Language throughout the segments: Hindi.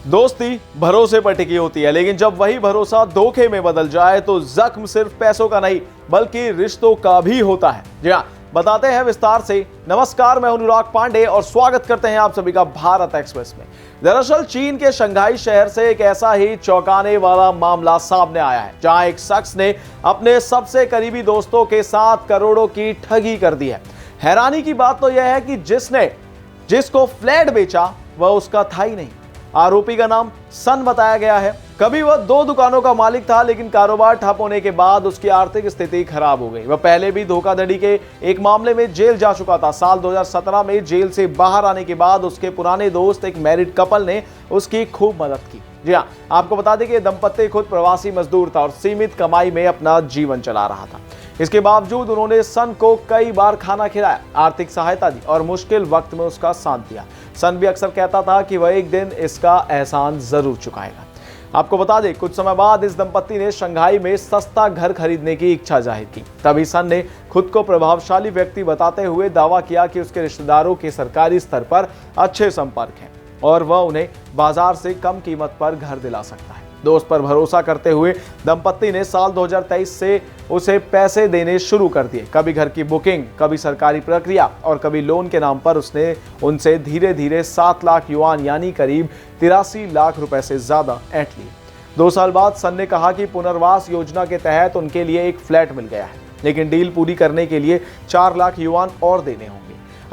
दोस्ती भरोसे पर टिकी होती है, लेकिन जब वही भरोसा धोखे में बदल जाए तो जख्म सिर्फ पैसों का नहीं बल्कि रिश्तों का भी होता है। जी हाँ, बताते हैं विस्तार से। नमस्कार, मैं अनुराग पांडे और स्वागत करते हैं आप सभी का भारत एक्सप्रेस में। दरअसल चीन के शंघाई शहर से एक ऐसा ही चौंकाने वाला मामला सामने आया है, जहां एक शख्स ने अपने सबसे करीबी दोस्तों के साथ करोड़ों की ठगी कर दी है। हैरानी की बात तो यह है कि जिसको फ्लैट बेचा वह उसका था ही नहीं। आरोपी का नाम सन बताया गया है। कभी वह 2 दुकानों का मालिक था, लेकिन कारोबार ठप होने के बाद उसकी आर्थिक स्थिति खराब हो गई। वह पहले भी धोखाधड़ी के एक मामले में जेल जा चुका था। साल 2017 में जेल से बाहर आने के बाद उसके पुराने दोस्त एक मैरिड कपल ने उसकी खूब मदद की। जी हाँ, आपको बता दें कि दंपत्ति खुद प्रवासी मजदूर था और सीमित कमाई में अपना जीवन चला रहा था। इसके बावजूद उन्होंने सन को कई बार खाना खिलाया, आर्थिक सहायता दी और मुश्किल वक्त में उसका साथ दिया। सन भी अक्सर कहता था कि वह एक दिन इसका एहसान जरूर चुकाएगा। आपको बता दें, कुछ समय बाद इस दंपत्ति ने शंघाई में सस्ता घर खरीदने की इच्छा जाहिर की। तभी सन ने खुद को प्रभावशाली व्यक्ति बताते हुए दावा किया कि उसके रिश्तेदारों के सरकारी स्तर पर अच्छे संपर्क हैं और वह उन्हें बाजार से कम कीमत पर घर दिला सकता है। दोस्त पर भरोसा करते हुए दंपत्ति ने साल 2023 से उसे पैसे देने शुरू कर दिए। कभी घर की बुकिंग, कभी सरकारी प्रक्रिया और कभी लोन के नाम पर उसने उनसे धीरे धीरे 7 लाख युआन यानी करीब 83 लाख रुपए से ज्यादा ऐंठ लिए। 2 साल बाद सन ने कहा कि पुनर्वास योजना के तहत उनके लिए एक फ्लैट मिल गया है, लेकिन डील पूरी करने के लिए 4 लाख युआन और देने होंगे।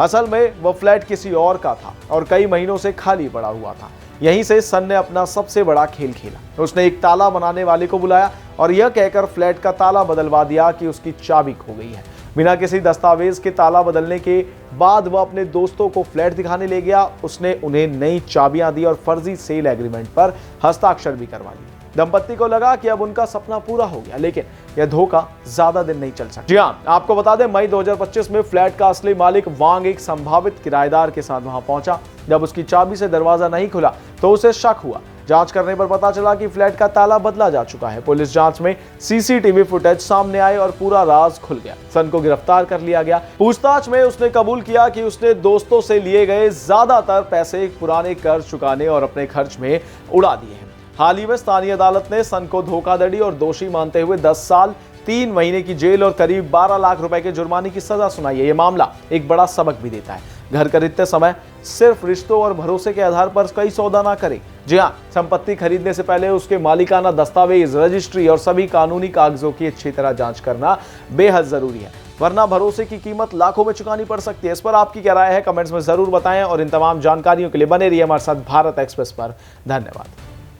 असल में वह फ्लैट किसी और का था और कई महीनों से खाली पड़ा हुआ था। यहीं से सन ने अपना सबसे बड़ा खेल खेला। उसने एक ताला बनाने वाले को बुलाया और यह कहकर फ्लैट का ताला बदलवा दिया कि उसकी चाबी खो गई है। बिना किसी दस्तावेज के ताला बदलने के बाद वह अपने दोस्तों को फ्लैट दिखाने ले गया। उसने उन्हें नई चाबियां दी और फर्जी सेल एग्रीमेंट पर हस्ताक्षर भी करवा दिए। दंपत्ति को लगा कि अब उनका सपना पूरा हो गया, लेकिन यह धोखा ज्यादा दिन नहीं चल सकता। जी हाँ, आपको बता दें, मई 2025 में फ्लैट का असली मालिक वांग एक संभावित किराएदार के साथ वहां पहुंचा। जब उसकी चाबी से दरवाजा नहीं खुला तो उसे शक हुआ। जांच करने पर पता चला कि फ्लैट का ताला बदला जा चुका है। पुलिस जांच में सीसीटीवी फुटेज सामने आए और पूरा राज खुल गया। सन को गिरफ्तार कर लिया गया। पूछताछ में उसने कबूल किया कि उसने दोस्तों से लिए गए ज्यादातर पैसे पुराने कर्ज चुकाने और अपने खर्च में उड़ा दिए हैं। हाल ही में स्थानीय अदालत ने सन को धोखाधड़ी और दोषी मानते हुए 10 साल 3 महीने की जेल और करीब 12 लाख रुपए के जुर्माने की सजा सुनाई है। यह मामला एक बड़ा सबक भी देता है। घर खरीदते समय सिर्फ रिश्तों और भरोसे के आधार पर कई सौदा ना करें। जी हाँ, संपत्ति खरीदने से पहले उसके मालिकाना दस्तावेज, रजिस्ट्री और सभी कानूनी कागजों की अच्छी तरह जांच करना बेहद जरूरी है, वरना भरोसे की कीमत लाखों में चुकानी पड़ सकती है। इस पर आपकी क्या राय है, कमेंट्स में जरूर बताएं और इन तमाम जानकारियों के लिए बने रहिए हमारे साथ भारत एक्सप्रेस पर। धन्यवाद।